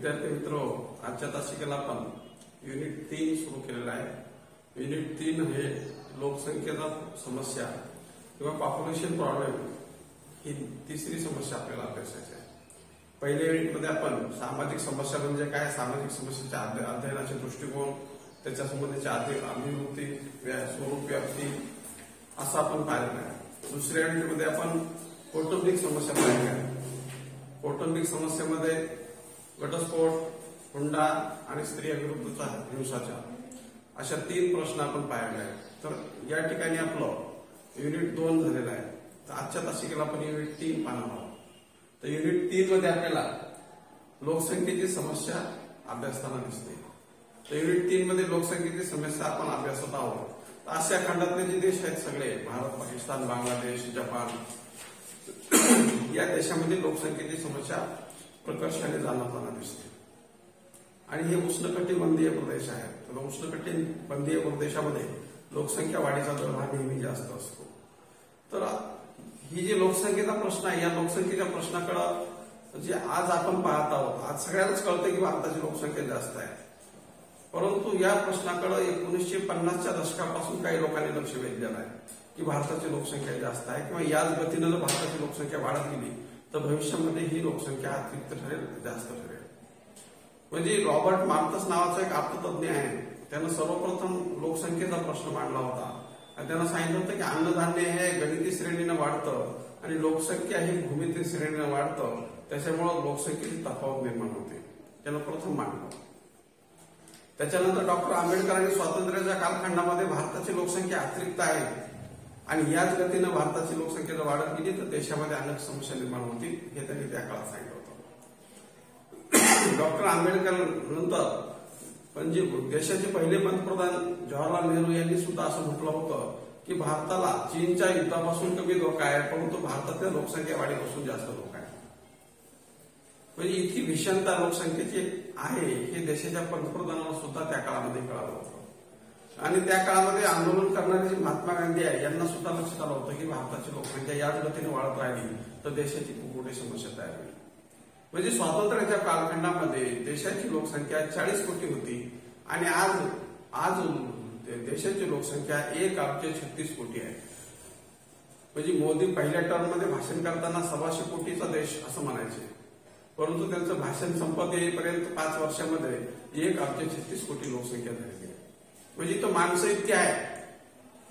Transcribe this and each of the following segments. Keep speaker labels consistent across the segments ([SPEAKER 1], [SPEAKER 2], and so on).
[SPEAKER 1] विद्यार्थी मित्र, आजच्या तासिकेला आपण युनिट 3 सुरू केलेला आहे। युनिट 3 हे लोकसंख्येचा समस्या किंवा पॉप्युलेशन प्रॉब्लेम ही तिसरी समस्या आपल्याला अभ्यासायची आहे। पहिल्या युनिटमध्ये आपण सामाजिक समस्या म्हणजे काय, सामाजिक समस्येच्या अध्ययनाचे दृष्टिकोन, त्याच्या संबंधीच्या अभिवृत्ती, स्वरूप, व्याप्ती असं आपण पाहिलं आहे। दुसऱ्या युनिटमध्ये आपण कौटुंबिक समस्या पाहिल्या आहे। कौटुंबिक समस्येमध्ये घटस्फोट, हुंडा आणि स्त्रियांविरुद्धचा हिंसाचार अशा 3 प्रश्न आपण पाहिले आहेत। तर या ठिकाणी आपलं युनिट 2 झालेलं आहे। तर आजच्या तासिकेला आपण युनिट 3 पाहणार आहोत। तर युनिट 3 मध्ये आपल्याला लोकसंख्येची समस्या अभ्यासताना दिसते। तर युनिट 3 मध्ये लोकसंख्येची समस्या आपण अभ्यासत आहोत। तर आशिया खंडातले जे देश आहेत सगळे, भारत, पाकिस्तान, बांगलादेश, जपान, या देशामध्ये लोकसंख्येची समस्या प्रकर्षाने जाणवताना दिसते। आणि हे उष्णकटिबंधीय प्रदेश आहेत। तर उष्णकटिबंधीय प्रदेशामध्ये लोकसंख्या वाढीचा दर हा नेहमी जास्त असतो। तर ही जी लोकसंख्येचा प्रश्न आहे, या लोकसंख्येच्या प्रश्नाकडे जे आज आपण पाहत आहोत, आज सगळ्यांनाच कळतं की भारताची लोकसंख्या जास्त आहे। परंतु या प्रश्नाकडे 1950च्या दशकापासून काही लोकांनी लक्ष वेधलेलं आहे की भारताची लोकसंख्या जास्त आहे किंवा याच गतीनं जर भारताची लोकसंख्या वाढत गेली तर भविष्यामध्ये ही लोकसंख्या अतिरिक्त ठरेल, जास्त ठरेल। म्हणजे रॉबर्ट माल्थस नावाचा एक अर्थतज्ञ आहे, त्यानं सर्वप्रथम लोकसंख्येचा प्रश्न मांडला होता आणि त्यानं सांगितलं होतं की अन्नधान्य हे गणिती श्रेणीनं वाढतं आणि लोकसंख्या ही भूमिती श्रेणीनं वाढतं, त्याच्यामुळे लोकसंख्येची तफावत निर्माण होते। त्यानं प्रथम मांडलं। त्याच्यानंतर डॉक्टर आंबेडकरांनी स्वातंत्र्याच्या कालखंडामध्ये भारताची लोकसंख्या अतिरिक्त आहे आणि याच गतीनं भारताची लोकसंख्या जर वाढत गेली तर देशामध्ये अनेक समस्या निर्माण होतील, हे त्यांनी त्या काळात सांगितलं होतं। डॉक्टर आंबेडकर नंतर म्हणजे देशाचे पहिले पंतप्रधान जवाहरलाल नेहरू यांनी सुद्धा असं म्हटलं होतं की भारताला चीनच्या युद्धापासून कमी धोका आहे, परंतु भारतातल्या लोकसंख्या वाढीपासून जास्त धोका आहे। म्हणजे इतकी भीषणता लोकसंख्येची आहे हे देशाच्या पंतप्रधानांना सुद्धा त्या काळामध्ये कळालं होतं। आणि त्या काळामध्ये आंदोलन करणारे जे महात्मा गांधी आहे यांना सुद्धा लक्षात आलं होतं की भारताची लोकसंख्या याच गतीने वाढत राहिली तर देशाची खूप मोठी समस्या तयार होईल। म्हणजे स्वातंत्र्याच्या कालखंडामध्ये देशाची लोकसंख्या 40 कोटी होती आणि आज देशाची लोकसंख्या 1,36 कोटी आहे। म्हणजे मोदी पहिल्या टर्ममध्ये भाषण करताना 1,600 कोटीचा देश असं म्हणायचे, परंतु त्यांचं भाषण संपत येईपर्यंत 5 वर्षामध्ये 1,36 कोटी लोकसंख्या झाली आहे। म्हणजे तो माणसं इतकी आहे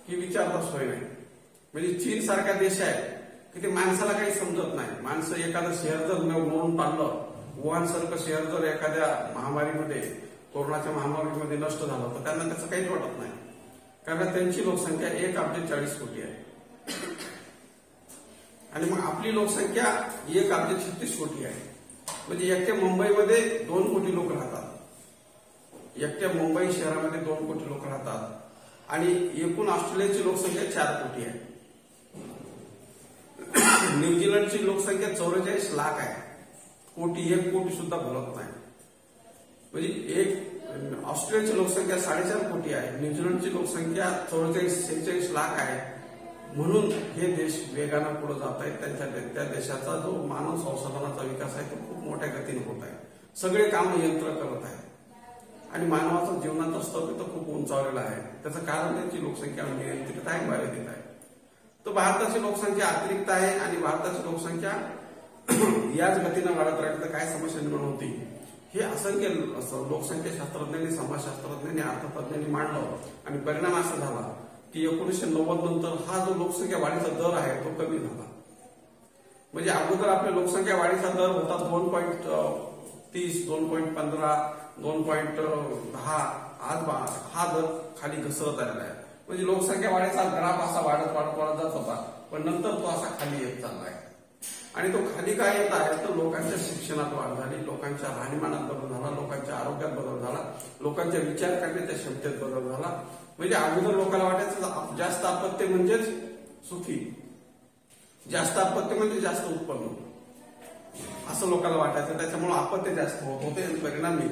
[SPEAKER 1] की विचारता सोय नाही। म्हणजे चीन सारखा देश आहे की ते माणसाला काही समजत नाही। माणसं एखादं शहर जर मोडून पाडलं, वुहान सारखं शहर जर एखाद्या महामारीमध्ये, कोरोनाच्या महामारीमध्ये नष्ट झालं तर त्यांना त्याचं काहीच वाटत नाही, कारण त्यांची लोकसंख्या 1,40 कोटी आहे आणि मग आपली लोकसंख्या 1,36 कोटी आहे। म्हणजे एकट्या मुंबईमध्ये 2 कोटी लोक राहतात, एकट्या मुंबई शहरामध्ये 2 कोटी लोक राहतात आणि एकूण ऑस्ट्रेलियाची लोकसंख्या 4 कोटी आहे। न्यूझीलंडची लोकसंख्या 44 लाख आहे, 1 कोटी सुद्धा भरत नाही। म्हणजे ऑस्ट्रेलियाची लोकसंख्या 4.5 कोटी आहे, न्यूझीलंडची लोकसंख्या 46 लाख आहे। म्हणून हे देश वेगानं पुढे जात आहेत। त्या देशाचा जो मानव संसाधनाचा विकास आहे तो खूप मोठ्या गतीने होत आहे। सगळे काम यंत्र करत आहे आणि मानवाचा जीवनाचा स्तर तर खूप उंचावलेला आहे। त्याचं कारण त्यांची लोकसंख्या नियंत्रित आहे, मर्यादित आहे। तर भारताची लोकसंख्या अतिरिक्त आहे आणि भारताची लोकसंख्या याच गतीनं वाढत राहिली तर काय समस्या निर्माण होती हे असंख्य लोकसंख्या शास्त्रज्ञांनी, समाजशास्त्रज्ञांनी, अर्थतज्ञांनी मांडलं आणि परिणाम असा झाला की 1990 नंतर हा जो लोकसंख्या वाढीचा दर आहे तो कमी झाला। म्हणजे अगोदर आपल्या लोकसंख्या वाढीचा दर होता 2.30, 2.15, 2.10, आज हा दर खाली घसरत आलेला आहे। म्हणजे लोकसंख्या वाढीचा ग्राफ असा वाढत जात होता, पण नंतर तो असा खाली येत चालला आहे। आणि तो खाली काय येत आहे तर लोकांच्या शिक्षणात वाढ झाली, लोकांच्या राहणीमानात बदल झाला, लोकांच्या आरोग्यात बदल झाला, लोकांच्या विचार करण्याच्या क्षमतेत बदल झाला। म्हणजे अगोदर लोकांना वाटायचं जास्त अपत्य म्हणजेच सुखी, जास्त अपत्य म्हणजे जास्त उत्पन्न, असं लोकांना वाटायचं। त्याच्यामुळे अपत्य जास्त होत होते आणि परिणामी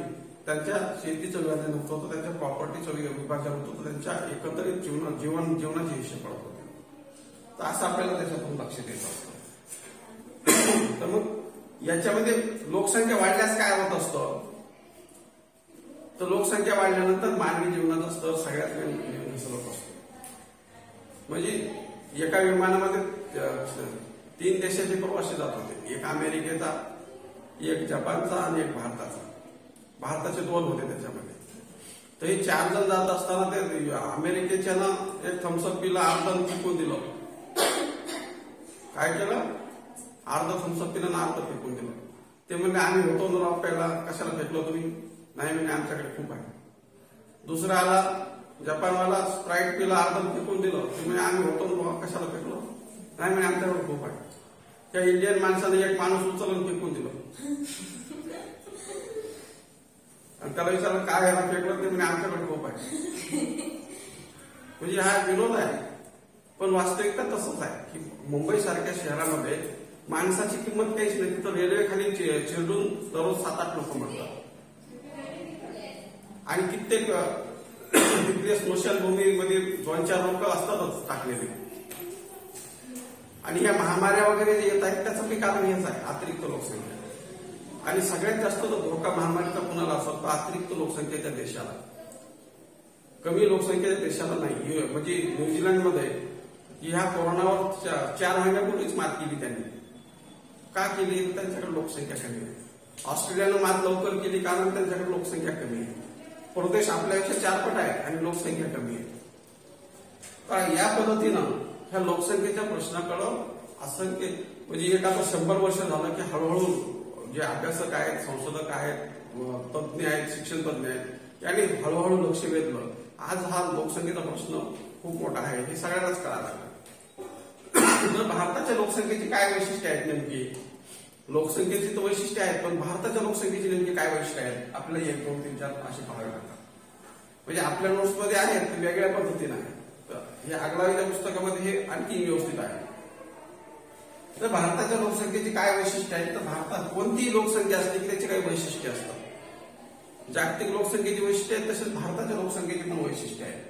[SPEAKER 1] त्यांच्या शेतीचं विभाजन होत होतं, त्यांच्या प्रॉपर्टीचं विभाजन होत होतं, त्यांच्या एकंदरीत जीवनाची हिशे पडत होते। तर असं आपल्याला त्याच्यातून लक्षात येत असतं। तर मग याच्यामध्ये लोकसंख्या वाढल्यास काय होत असतं तर लोकसंख्या वाढल्यानंतर मानवी जीवनाचा स्तर सगळ्यात घसरत असतो. म्हणजे एका विमानामध्ये 3 देशाचे प्रवासी जात होते, एक अमेरिकेचा, एक जपानचा आणि एक भारताचा. भारताचे 2 होते त्याच्यामध्ये. तर हे 4 जण जात असताना ते अमेरिकेच्या ना एक थम्सअप पिला अर्ध फेकून दिलं. काय केलं? अर्ध थम्सअप पिलं ना अर्ध फेकून दिलं. ते म्हणजे आम्ही होतो ना राव, पहिला कशाला फेकलो तुम्ही? नाही म्हणजे आमच्याकडे खूप आहे. दुसरा आला जपानवाला, स्प्राईट पिला अर्ध फेकून दिलं. ते म्हणजे आम्ही होतो ना कशाला फेकलो? नाही म्हणजे आमच्याकडे खूप आहे. त्या इंडियन माणसाने एक माणूस उचलून फेकून दिलं आणि त्याला विचारलं काय ह्याला फेकलं? ते म्हणजे आमच्याकडे खूप आहे. म्हणजे हा विरोध आहे. पण वास्तविकता तसंच आहे की मुंबई सारख्या शहरामध्ये माणसाची किंमत काहीच नाही. तिथं रेल्वे खाली चिरडून दररोज 7-8 लोक मरतात आणि कित्येक तिथल्या स्मशानभूमीमध्ये 2-4 लोक असतातच टाकलेले. आणि या महामाऱ्या वगैरे जे येत आहेत त्याचं काही कारण हेच आहे, अतिरिक्त लोकसंख्या. आणि सगळ्यात जास्त धोका महामारीचा कुणाला असतो? अतिरिक्त लोकसंख्येच्या देशाला. कमी लोकसंख्येच्या देशाला नाही. म्हणजे न्यूझीलंडमध्ये ह्या कोरोनावर 4 महिन्यापूर्वीच मात केली त्यांनी. का केली? त्यांच्याकडे लोकसंख्या कमी आहे. ऑस्ट्रेलियानं मात लवकर केली कारण त्यांच्याकडे लोकसंख्या कमी आहे. प्रदेश आपल्यापेक्षा 4 पट आहे आणि लोकसंख्या कमी आहे. तर या पद्धतीनं ह्या लोकसंख्येच्या प्रश्नाकडे असंख्य म्हणजे एक आता 100 वर्ष झालं की हळूहळू जे अभ्यासक आहेत, संशोधक आहेत, तज्ज्ञ आहेत, शिक्षण तज्ज्ञ आहेत, यांनी हळूहळू लक्ष वेधलं. आज हा लोकसंख्येचा प्रश्न खूप मोठा आहे हे सगळ्यांनाच कळायला लागलं. तर भारताच्या लोकसंख्येची काय वैशिष्ट्ये आहेत नेमकी? लोकसंख्येची तर वैशिष्ट्ये आहेत, पण भारताच्या लोकसंख्येची नेमकी काय वैशिष्ट्ये आहेत? आपल्याला 1, 2, 3, 4 अशी पाहावी लागतात. म्हणजे आपल्या नोट्समध्ये आहेत ते वेगळ्या पद्धतीने आहेत. हे आगलावीच्या पुस्तकामध्ये हे आणखी व्यवस्थित आहे. तर भारताच्या लोकसंख्येची काय वैशिष्ट्ये आहेत? तर भारतात कोणतीही लोकसंख्या असते की त्याची काही वैशिष्ट्ये असतात. जागतिक लोकसंख्येची वैशिष्ट्ये आहेत तसेच भारताच्या लोकसंख्येची पण वैशिष्ट्ये आहेत.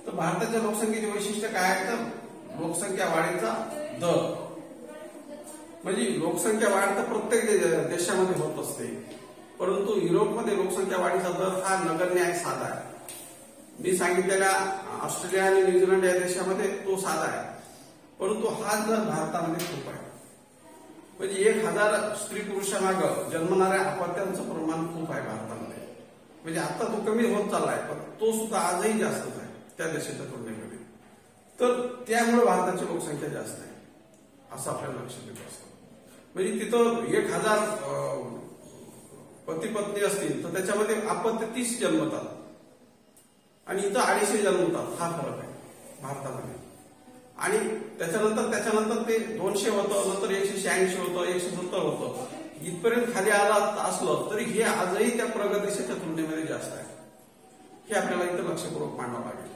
[SPEAKER 1] तर भारताच्या लोकसंख्येची वैशिष्ट्य काय आहे? तर लोकसंख्या वाढीचा दर. म्हणजे लोकसंख्या वाढ तर प्रत्येक देशामध्ये होत असते, परंतु युरोपमध्ये लोकसंख्या वाढीचा दर हा नगण्य आहे, साधा आहे. मी सांगितलेल्या ऑस्ट्रेलिया आणि न्यूझीलंड या देशामध्ये तो साधा आहे, परंतु हा दर भारतामध्ये खूप आहे. म्हणजे 1000 स्त्री पुरुषामागं जन्मणाऱ्या अपत्यांचं प्रमाण खूप आहे भारतामध्ये. म्हणजे आता तो कमी होत चाललाय, पण तो सुद्धा आजही जास्तच आहे त्या देशाच्या तुलनेमध्ये. तर त्यामुळे भारताची लोकसंख्या जास्त आहे असं आपल्याला लक्षात येत असतं. म्हणजे तिथं 1000 पती पत्नी असतील तर त्याच्यामध्ये अपत्य 30 जन्मतात आणि इथं 250 जन्मतात. हा फरक आहे भारतामध्ये. आणि त्याच्यानंतर ते 200 होतं, नंतर 186 होतं, 170 होतं. इथपर्यंत खाली आला असलं तरी हे आजही त्या प्रगत देशाच्या तुलनेमध्ये जास्त आहे. हे आपल्याला इथं लक्षपूर्वक मांडावं लागेल.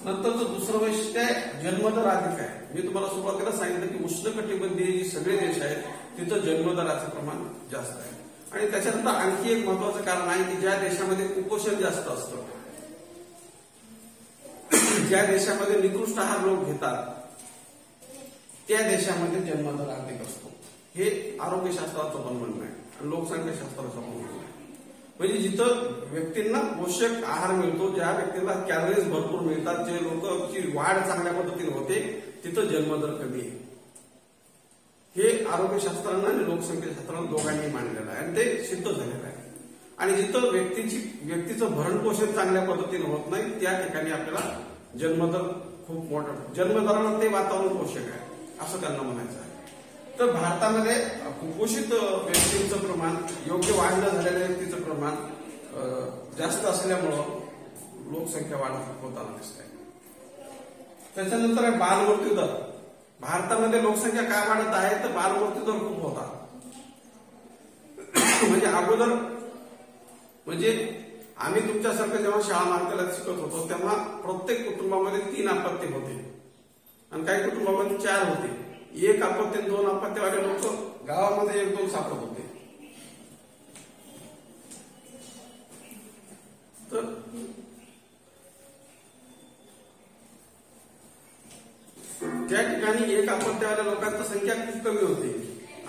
[SPEAKER 1] नंतरचं दुसरं वैशिष्ट्य आहे जन्मदर अधिक आहे. मी तुम्हाला सुरुवातीला सांगितलं की उष्णकटिबंधीय जी सगळे देश आहेत तिथं जन्मदराचं प्रमाण जास्त आहे. आणि त्याच्यानंतर आणखी एक महत्वाचं कारण आहे की ज्या देशामध्ये कुपोषण जास्त असतं, ज्या देशामध्ये निकृष्ट आहार लोक घेतात त्या देशामध्ये जन्मदर अधिक असतो. हे आरोग्यशास्त्राचं पण म्हणणं आहे आणि लोकसंख्या शास्त्राचं पण म्हणणं आहे. म्हणजे जिथं व्यक्तींना पोषक आहार मिळतो, ज्या व्यक्तीला कॅलरीज भरपूर मिळतात, जे लोकांची वाढ चांगल्या पद्धतीने होते, तिथं जन्मदर कमी आहे. हे आरोग्यशास्त्रानं आणि लोकसंख्याशास्त्रानं दोघांनी मांडलेलं आहे आणि ते सिद्ध झालेलं आहे. आणि जिथं व्यक्तीचं भरणपोषण चांगल्या पद्धतीने होत नाही त्या ठिकाणी आपल्याला जन्मदर खूप मोठा, जन्मदरानं ते वातावरण पोषक आहे असं त्यांना म्हणायचं आहे. तर भारतामध्ये कुपोषित व्यक्तींचं प्रमाण, योग्य वाढ न झालेल्या व्यक्तीचं प्रमाण जास्त असल्यामुळं लोकसंख्या वाढ होताना दिसते. त्याच्यानंतर आहे बालमृत्यू दर. भारतामध्ये लोकसंख्या काय वाढत आहे तर बालमृत्यू दर खूप होता. म्हणजे अगोदर म्हणजे आम्ही तुमच्यासारखं जेव्हा शाळा महाविद्यालयात शिकत होतो तेव्हा प्रत्येक कुटुंबामध्ये 3 अपत्य होते आणि काही कुटुंबामध्ये 4 होते. 1 अपत्य 2 अपत्यवाले लोक गावामध्ये 1-2 सापडत होते. तर त्या ठिकाणी 1 अपत्यवाल्या लोकांची संख्या खूप कमी होती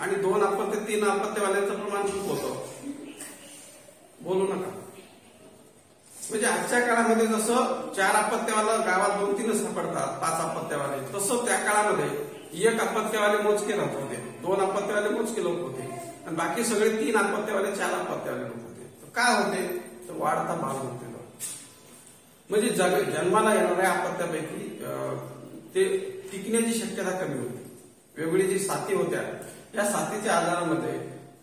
[SPEAKER 1] आणि 2 अपत्य 3 अपत्यवाल्यांचं प्रमाण खूप होतं. बोलू नका. म्हणजे आजच्या काळामध्ये जसं 4 अपत्यवाला गावात 2-3 सापडतात, 5 अपत्यवाले, तसं त्या काळामध्ये 1 अपत्यवाले मोजके राहत होते, 2 अपत्यवाले मोजके लोक होते आणि बाकी सगळे 3 अपत्यवाले 4 अपत्यवाले लोक होते. काय होते तर वाढता भाग होते. म्हणजे जन्माला येणाऱ्या अपत्यापैकी ते टिकण्याची शक्यता कमी होती. वेगवेगळी जी साथी होत्या या साथीच्या आजारामध्ये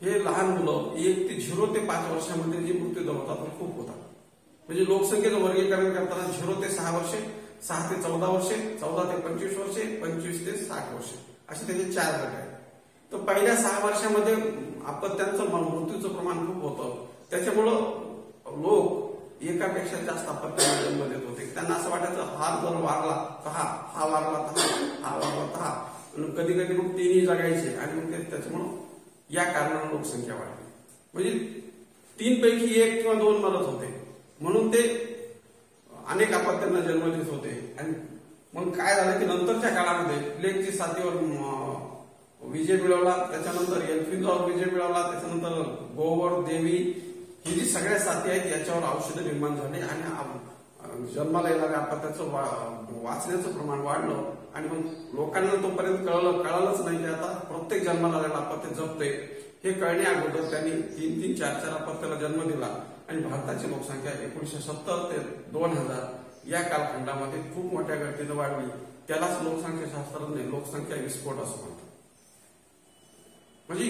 [SPEAKER 1] हे लहान मुलं 1 ते 0 ते 5 वर्षामध्ये जी मृत्यू दर होता तो खूप होता. म्हणजे लोकसंख्येचं वर्गीकरण करताना 0 ते 6 वर्षे, 6 ते 14 वर्षे, 14 ते 25 वर्षे, 25 ते 60 वर्षे असे त्याचे 4 गट आहेत. तर पहिल्या 6 वर्षामध्ये अपत्यांचं मृत्यूचं प्रमाण खूप होतं. त्याच्यामुळं लोक एकापेक्षा जास्त अपत्यांना जन्म देत होते. त्यांना असं वाटायचं हा जर वारला तर हा वारला तर हा वारला तर हा, कधी कधी मग 3ही जगायचे आणि मग त्याच्यामुळं या कारणाने लोकसंख्या वाढली. म्हणजे 3 पैकी 1 किंवा 2 मरत होते म्हणून ते अनेक अपत्यांना जन्म देत होते. आणि मग काय झालं की नंतरच्या काळामध्ये प्लेगची साथीवर विजय मिळवला, त्याच्यानंतर इन्फ्लुएन्झावर विजय मिळवला, त्याच्यानंतर गोवर, देवी ही जी सगळ्या साथी आहेत याच्यावर औषधं निर्माण झाली आणि जन्माला येणाऱ्या अपत्याचं वाचण्याचं प्रमाण वाढलं. आणि मग लोकांना तोपर्यंत कळालंच नाही की आता प्रत्येक जन्माला आलेला अपत्य जपते. हे कळण्या अगोदर त्यांनी 3-3, 4-4 अपत्याला जन्म दिला आणि भारताची लोकसंख्या 1970 ते 2000 या कालखंडामध्ये खूप मोठ्या गतीने वाढली. त्यालाच लोकसंख्याशास्त्रज्ञ लोकसंख्या विस्फोट असं म्हणतात. म्हणजे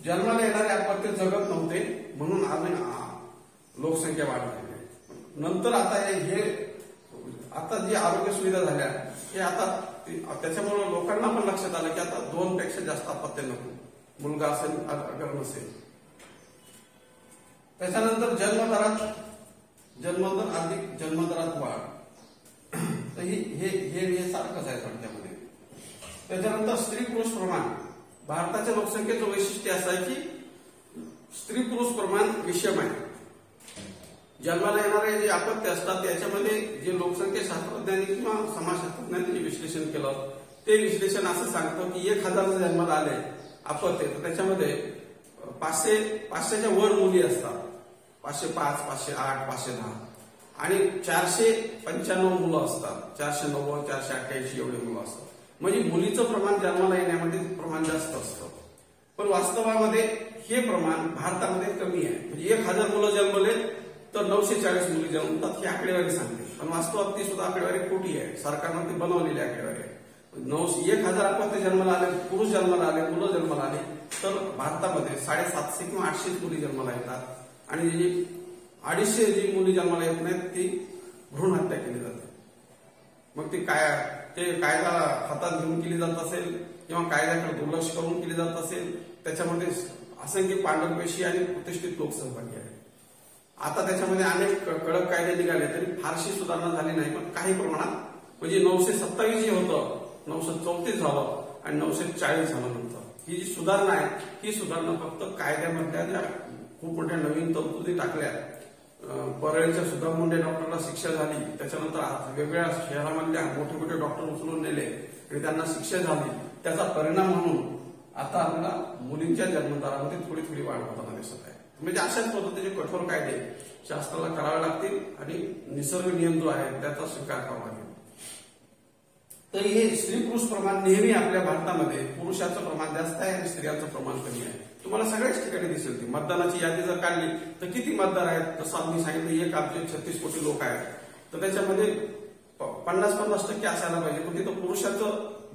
[SPEAKER 1] जन्माला येणारे अपत्य जगत नव्हते म्हणून लोकसंख्या वाढली. नंतर आता हे आता जी आरोग्य सुविधा झाल्या हे आता त्याच्यामुळे लोकांना पण लक्षात आलं की आता 2 पेक्षा जास्त अपत्य नको, मुलगा असेल अगर नसेल. त्याच्यानंतर जन्मदरात वाढ, तर हे सारखंच आहे थोडक्यामध्ये. त्याच्यानंतर स्त्री पुरुष प्रमाण. भारताच्या लोकसंख्येचं वैशिष्ट्य असं आहे की स्त्री पुरुष प्रमाण विषम आहे. जन्माला येणारे जे अपत्य असतात त्याच्यामध्ये जे लोकसंख्या शास्त्रज्ञांनी किंवा समाजशास्त्रज्ञांनी जे विश्लेषण केलं ते विश्लेषण असं सांगतं की 1000 जन्माला आले अपत्य तर त्याच्यामध्ये 500च्या वर मुली असतात, 505, 508, 510 आणि 495 मुलं असतात, 490, 488 एवढे मुलं असतात. म्हणजे मुलीचं प्रमाण जन्माला येण्यामध्ये प्रमाण जास्त असतं. पण वास्तवामध्ये हे प्रमाण भारतामध्ये कमी आहे. म्हणजे 1000 मुलं जन्मले तर 940 मुली जन्मतात ही आकडेवारी सांगते. पण वास्तवात ती सुद्धा आकडेवारी खोटी आहे. सरकारनं ती बनवलेली आकडेवारी आहे. 1000 अपत्य जन्माला आले, पुरुष जन्माला आले, मुलं जन्माला आले तर भारतामध्ये 750 किंवा 800 मुली जन्माला येतात आणि जी 250 जी मुली जन्माला येत नाहीत ती भ्रूण हत्या केली जाते. मग ते कायदा हातात घेऊन केली जात असेल किंवा कायद्याकडे दुर्लक्ष करून केली जात असेल, त्याच्यामध्ये असंख्य पांढरपेशी आणि प्रतिष्ठित लोक सहभागी आहेत. आता त्याच्यामध्ये अनेक कडक कायदे निघाले तरी फारशी सुधारणा झाली नाही, पण काही प्रमाणात म्हणजे 927 जे होतं 934 झालं आणि 940 झालं. नंतर ही जी सुधारणा आहे ही सुधारणा फक्त कायद्यामधल्या ज्या खूप मोठ्या नवीन तरतुदी टाकल्या, परळीच्या सुधा मुंडे डॉक्टरला शिक्षा झाली, त्याच्यानंतर वेगवेगळ्या शहरामधल्या मोठे मोठे डॉक्टर उचलून नेले आणि त्यांना शिक्षा झाली, त्याचा परिणाम म्हणून आता आपल्याला मुलींच्या जन्मदरामध्ये थोडी थोडी वाढ होताना दिसत आहे. म्हणजे अशाच पद्धतीचे कठोर कायदे शास्त्राला करावे लागतील आणि निसर्ग नियम जो आहे त्याचा स्वीकार करावा लागेल. तर हे स्त्री पुरुष प्रमाण नेहमी आपल्या भारतामध्ये पुरुषाचं प्रमाण जास्त आहे आणि स्त्रियांचं प्रमाण कमी आहे. तुम्हाला सगळ्याच ठिकाणी दिसेल. ती मतदानाची यादी जर काढली तर किती मतदार आहेत, तसं मी सांगितलं 1,36 कोटी लोक आहेत, तर त्याच्यामध्ये 50-50% असायला पाहिजे, पण तिथं पुरुषाचं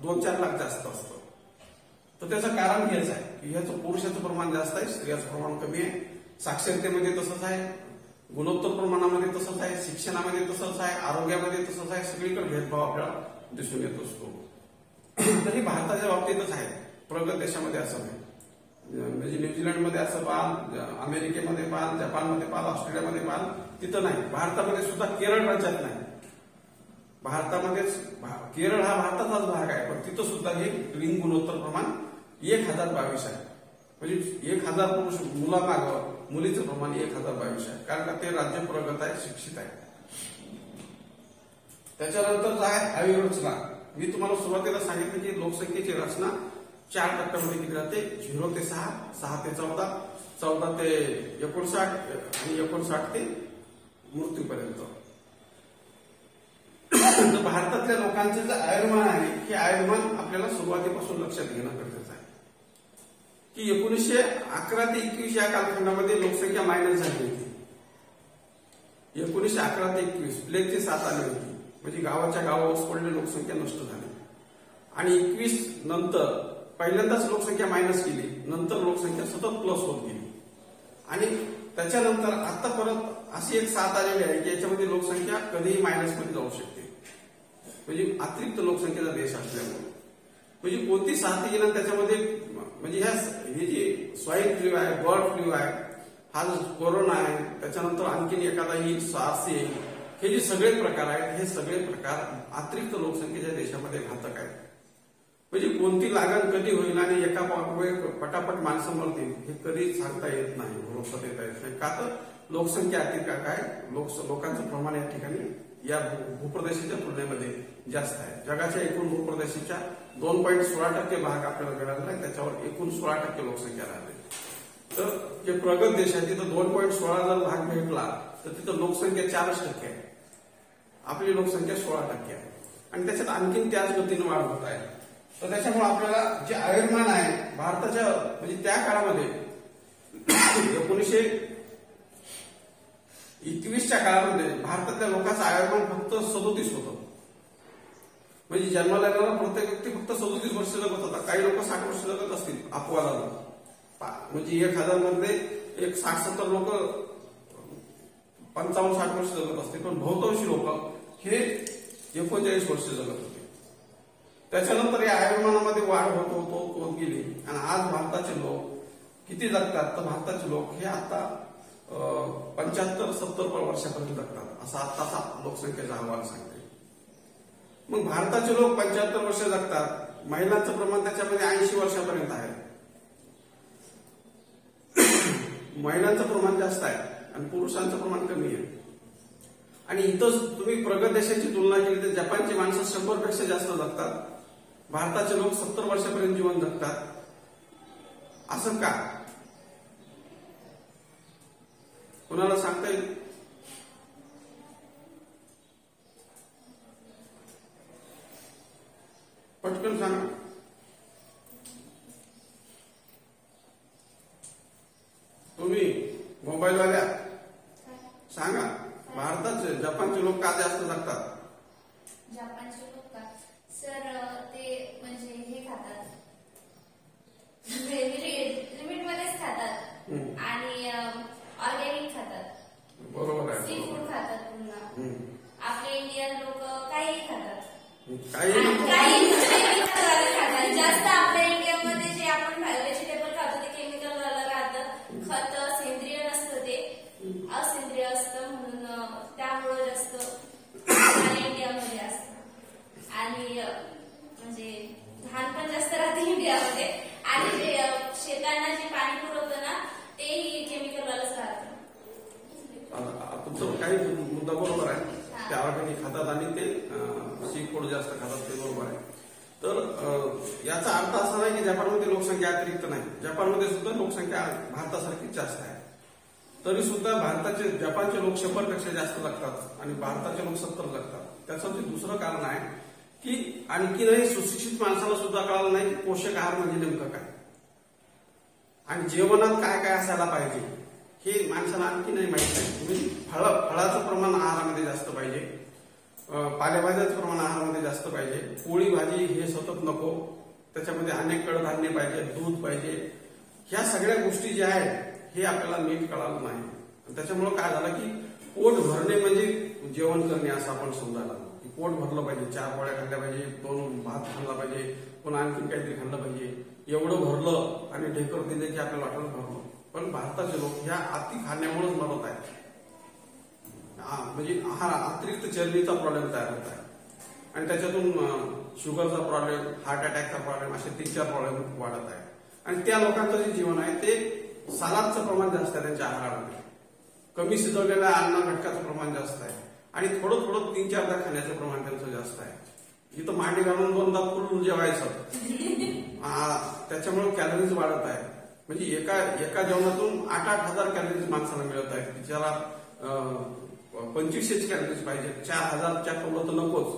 [SPEAKER 1] 2-4 लाख जास्त असतं. तर त्याचं कारण हेच आहे की ह्याचं पुरुषाचं प्रमाण जास्त आहे, स्त्रियांचं प्रमाण कमी आहे. साक्षरतेमध्ये तसंच आहे, गुणोत्तर प्रमाणामध्ये तसंच आहे, शिक्षणामध्ये तसंच आहे, आरोग्यामध्ये तसंच आहे. सगळीकडे भेदभाव आपल्याला दिसून येत असतो. तरी भारताच्या बाबतीतच आहे, प्रगत देशामध्ये असं नाही. म्हणजे न्यूझीलंडमध्ये असं पाल, अमेरिकेमध्ये पाल, जपानमध्ये पाल, ऑस्ट्रेलियामध्ये पाल, तिथं नाही. भारतामध्ये सुद्धा केरळ राज्यात नाही. भारतामध्येच केरळ हा भारताचाच भाग आहे, पण तिथं सुद्धा हे लिंग गुणोत्तर प्रमाण 1022 आहे. म्हणजे 1000 पुरुष मुलामागं मुलीचं प्रमाण 1022 आहे, कारण का ते राज्य प्रगत आहे, शिक्षित आहे. त्याच्यानंतर आहे आयुर्रचना. मी तुम्हाला सुरुवातीला सांगितलं की लोकसंख्येची रचना 4 टप्प्यामध्ये केली जाते. 0 ते 6, 6 ते 14, 14 ते 59 आणि 59 ते मृत्यूपर्यंत. तर भारतातल्या लोकांचं जे आयुर्मान आहे हे आयुर्मान आपल्याला सुरुवातीपासून लक्षात घेणं गरजेचं आहे की 1911 ते 21 या कालखंडामध्ये लोकसंख्या मायनस झाली होती. 1911 ते 21 प्लेगची साथ आली होती, म्हणजे गावाच्या गावावर ओस पडलेली लोकसंख्या नष्ट झाली. आणि 21 नंतर पहिल्यांदाच लोकसंख्या मायनस केली, नंतर लोकसंख्या सतत प्लस होत गेली. आणि त्याच्यानंतर आता परत अशी एक साथ आलेली आहे की याच्यामध्ये लोकसंख्या कधीही मायनस मध्ये जाऊ शकते, म्हणजे अतिरिक्त लोकसंख्येचा देश असल्यामुळे. म्हणजे कोणती साथ येईल त्याच्यामध्ये, म्हणजे हे जी स्वाईन फ्लू आहे, बर्ड फ्लू आहे, हा जो कोरोना आहे, त्याच्यानंतर आणखीन एखादाही सार्स येईल, हे जे सगळे प्रकार आहेत हे सगळे प्रकार अतिरिक्त लोकसंख्येच्या देशामध्ये घातक आहेत. म्हणजे कोणती लागण कधी होईल आणि एका पटापट माणसं मरतील हे कधी सांगता येत नाही, भरोसा देता येत नाही. का तर लोकसंख्या अतिरिक्त काय लोकांचं प्रमाण या ठिकाणी या भूप्रदेशाच्या तुलनेमध्ये जास्त आहे. जगाच्या एकूण भूप्रदेशाच्या 2.16% भाग आपल्याला मिळाला आहे, त्याच्यावर एकूण 16% लोकसंख्या राहिली. तर जे प्रगत देश आहे तिथं 2.16 जर भाग भेटला तर तिथं लोकसंख्या 4% आहे, आपली लोकसंख्या 16% आहे. आणि त्याच्यात आणखीन त्याच गतीने वाढ होत आहे. तर त्याच्यामुळे आपल्याला जे आयुर्मान आहे भारताच्या, म्हणजे त्या काळामध्ये 1921च्या काळामध्ये भारतातल्या लोकांचं आयुर्मान फक्त 37 होतं. म्हणजे जन्माला येणारा प्रत्येक व्यक्ती फक्त 37 वर्ष जगत होता. काही लोक 60 वर्ष जगत असतील अपवादाला, म्हणजे 1000 मधले एक 60-70 लोक 55-60 वर्ष जगत असतील, पण बहुतांशी लोक हे 39 वर्ष जगत होते. त्याच्यानंतर या आयुर्मानामध्ये वाढ होत गेली आणि आज भारताचे लोक किती जगतात, तर भारताचे लोक हे आता 75-70 वर्षापर्यंत जगतात, असा आत्ताचा लोकसंख्येचा अहवाल सांगते. मग भारताचे लोक 75 वर्ष जगतात, महिलांचं प्रमाण त्याच्यामध्ये 80 वर्षापर्यंत आहे. महिलांचं प्रमाण जास्त आहे आणि पुरुषांचं प्रमाण कमी आहे. आणि इथं तुम्ही प्रगत देशांची तुलना केली तर जपानची माणसं 100 पेक्षा जास्त जगतात, भारताचे लोक 70 वर्षापर्यंत जीवन जगतात. असं का? कोणाला सांगता येईल? पटकन सांगा. तुम्ही मोबाईलवाल्या सांगा, भारताचे जपानचे लोक का जास्त जगतात?
[SPEAKER 2] जपानचे लोक का सर ते म्हणजे हे खातात, लिमिट मध्येच खातात आणि ऑर्गॅनिक खातात.
[SPEAKER 1] बरोबर आहे,
[SPEAKER 2] सी फूड खातात. पुन्हा आपले इंडियन लोक काही खातात,
[SPEAKER 1] काही
[SPEAKER 2] खातात जास्त. आपल्या इंडियामध्ये जे आपण व्हेजिटेबल खातो ते केमिकल वाला राहतं, खत सेंद्रिय नसतं, ते असेंद्रिय असतं, म्हणून त्यामुळे जास्त आपल्या इंडियामध्ये असतं. आणि म्हणजे धान पण जास्त राहते इंडियामध्ये, आणि जे शेतांना जे पाणी पुरवतं ना तेही केमिकल वालंच राहतं.
[SPEAKER 1] तुमचं काही मुद्दा बरोबर आहे, ते ऑर्गॅनिक खातात आणि ते सी फूड जास्त खातात, ते बरोबर आहे. तर याचा अर्थ असा नाही की जपानमध्ये लोकसंख्या अतिरिक्त नाही, जपानमध्ये सुद्धा लोकसंख्या भारतासारखीच जास्त आहे. तरी सुद्धा जपानचे लोक 100 पेक्षा जास्त जगतात आणि भारताचे लोक 70 जगतात. त्याचं जे दुसरं कारण आहे की आणखीनही सुशिक्षित माणसाला सुद्धा कळालं नाही की पोषक आहार म्हणजे नेमकं काय आणि जेवणात काय काय असायला पाहिजे हे माणसाला आणखी नाही माहित नाही. म्हणजे फळाचं प्रमाण आहारामध्ये जास्त पाहिजे, पालेभाज्याचं प्रमाण आहारामध्ये जास्त पाहिजे, पोळी भाजी हे सतत नको, त्याच्यामध्ये अनेक कडधान्य पाहिजे, दूध पाहिजे. ह्या सगळ्या गोष्टी ज्या आहेत हे आपल्याला नीट कळालं नाही. त्याच्यामुळे काय झालं की पोट भरणे म्हणजे जेवण करणे असं आपण समजायला लागलो की पोट भरलं पाहिजे, 4 पोळ्या खाल्ल्या पाहिजे, 2 भात खाल्ला पाहिजे, पुन्हा आणखीन काहीतरी खाल्लं पाहिजे. एवढं भरलं आणि ढेकर दिले की आपल्याला वाटलं भरलं. पण भारताचे लोक ह्या अति खाण्यामुळेच मरत आहेत. म्हणजे अतिरिक्त चरबीचा प्रॉब्लेम तयार होत आहे आणि त्याच्यातून शुगरचा प्रॉब्लेम, हार्ट अटॅकचा प्रॉब्लेम, असे 3-4 प्रॉब्लेम वाढत आहे. आणि त्या लोकांचं जे जीवन आहे ते सलादचं प्रमाण जास्त आहे त्यांच्या आहारामध्ये, कमी शिजवलेल्या अन्न घटकाचं प्रमाण जास्त आहे आणि थोडं 3-4दा खाण्याचं प्रमाण त्यांचं जास्त आहे. इथं मांडी घालून 2दा फुल जेवायचं, त्याच्यामुळे कॅलरीज वाढत आहे. म्हणजे एका जेवणातून 8,000 कॅलरीज माणसाला मिळत आहेत. ज्याला 2500 कॅलरीज पाहिजे, 4000च्या कवलं तर नकोच,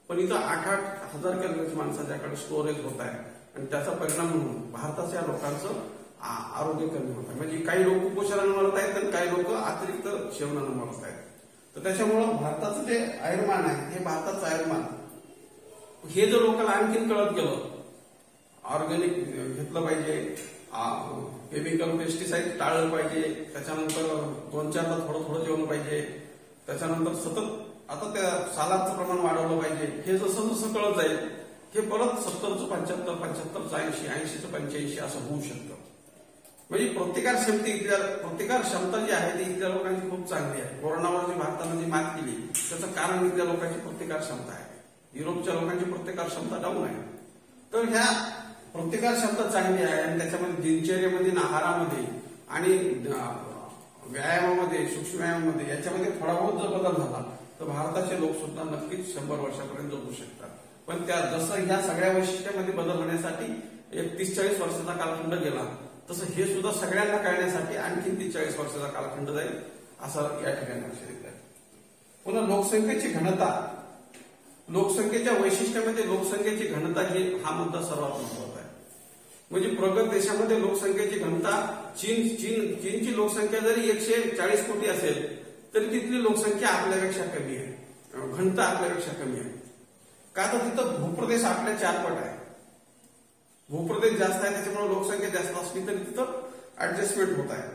[SPEAKER 1] पण इथं 8,000 कॅलरीज माणसाच्याकडे स्टोरेज होत आहे आणि त्याचा परिणाम म्हणून भारताच्या लोकांचं आरोग्य कमी होत आहे. म्हणजे काही लोक कुपोषणानं मरत आहेत आणि काही लोक अतिरिक्त सेवनानं मरत आहेत. तर त्याच्यामुळं भारताचं जे आयुर्मान आहे हे भारताचं आयुर्मान हे जर लोकांना आणखीन कळत गेलं, ऑर्गॅनिक घेतलं पाहिजे, केमिकल पेस्टिसाइड टाळलं पाहिजे, त्याच्यानंतर 2-4ला थोडं थोडं जेवण पाहिजे, त्याच्यानंतर सतत आता त्या सालाचं प्रमाण वाढवलं पाहिजे. हे जसं जसं कळत जाईल हे परत 70चं 75, 75चं 80, 80चं 85 असं होऊ शकतं. म्हणजे प्रतिकार क्षमता जी आहे ती इथल्या लोकांची खूप चांगली आहे. कोरोनावर जी भारतानं जी मात केली त्याचं कारण इथल्या लोकांची प्रतिकार क्षमता आहे. युरोपच्या लोकांची प्रतिकार क्षमता डाऊन आहे. तर ह्या प्रतिकार क्षमता चांगली आहे आणि त्याच्यामध्ये दिनचर्येमध्ये, आहारामध्ये आणि व्यायामामध्ये, सूक्ष्म व्यायामामध्ये याच्यामध्ये थोडा बहुत जर बदल झाला तर भारताचे लोक सुद्धा नक्कीच 100 वर्षापर्यंत जगू शकतात. पण त्या जसं ह्या सगळ्या वैशिष्ट्यामध्ये बदल होण्यासाठी एक 30-40 वर्षाचा कालखंड गेला, तसं हे सुद्धा सगळ्यांना कळण्यासाठी आणखी 30-40 वर्षाचा कालखंड जाईल असं या ठिकाणी लक्षात येत आहे. पुन्हा लोकसंख्येची घनता, लोकसंख्येच्या वैशिष्ट्यामध्ये लोकसंख्येची घनता हा मुद्दा सर्वात महत्वाचा आहे. म्हणजे प्रगत देशामध्ये लोकसंख्येची घनता चीनची लोकसंख्या जरी 140 कोटी असेल तरी तिथली लोकसंख्या आपल्यापेक्षा कमी आहे, घनता आपल्यापेक्षा कमी आहे. का तर तिथं भूप्रदेश आपल्या 4 पट आहे. भूप्रदेश जास्त आहे त्याच्यामुळे लोकसंख्या जास्त असली तरी तिथं ऍडजस्टमेंट होत आहे.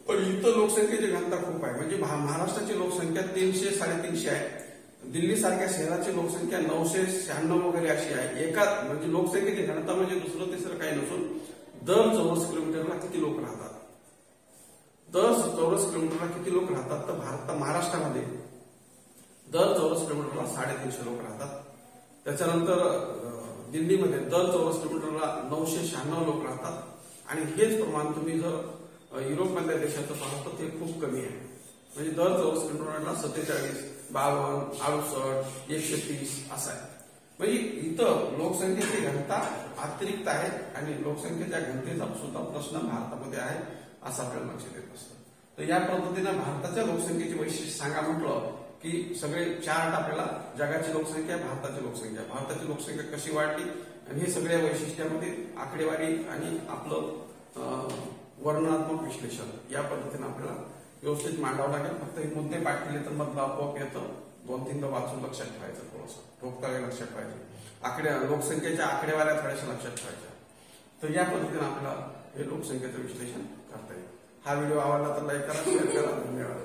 [SPEAKER 1] पण इथं लोकसंख्येची घनता खूप आहे. म्हणजे महाराष्ट्राची लोकसंख्या 300-350 आहे. दिल्ली सारख्या शहराची लोकसंख्या 996 वगैरे अशी आहे. म्हणजे लोकसंख्येची घनता म्हणजे दुसरं तिसरं काही नसून दर चौरस किलोमीटरला किती लोक राहतात. दर चौरस किलोमीटरला किती लोक राहतात तर महाराष्ट्रामध्ये दर चौरस किलोमीटरला 350 लोक राहतात. त्याच्यानंतर दिल्लीमध्ये दर चौरस किलोमीटरला 996 लोक राहतात. आणि हेच प्रमाण तुम्ही जर युरोपमधल्या देशाचं पाहता तर ते खूप कमी आहे. म्हणजे दर चौरस किलोमीटरला 47, 52, 68, 130 असं आहे. म्हणजे इथं लोकसंख्येची घनता अतिरिक्त आहे आणि लोकसंख्येच्या घनतेचा सुद्धा प्रश्न भारतामध्ये आहे असं आपल्याला लक्षात येत असतं. तर या पद्धतीनं भारताच्या लोकसंख्येची वैशिष्ट्य सांगा म्हटलं की सगळे 4 आपल्याला जगाची लोकसंख्या, भारताची लोकसंख्या कशी वाढली आणि हे सगळ्या वैशिष्ट्यामध्ये आकडेवारी आणि आपलं वर्णनात्मक विश्लेषण या पद्धतीनं आपल्याला व्यवस्थित मांडावं लागेल. फक्त हे मुद्दे पाठ केले तर मधलं आपोआप येतं. 2-3दा वाचून लक्षात ठेवायचं, थोडंसं ठोकताना लक्षात ठेवायचं, लोकसंख्येच्या आकडेवाऱ्या थोड्याशा लक्षात ठेवायच्या. तर या पद्धतीनं आपल्याला हे लोकसंख्येचं विश्लेषण करता येईल. हा व्हिडिओ आवडला तर लाईक करा, शेअर करा. धन्यवाद.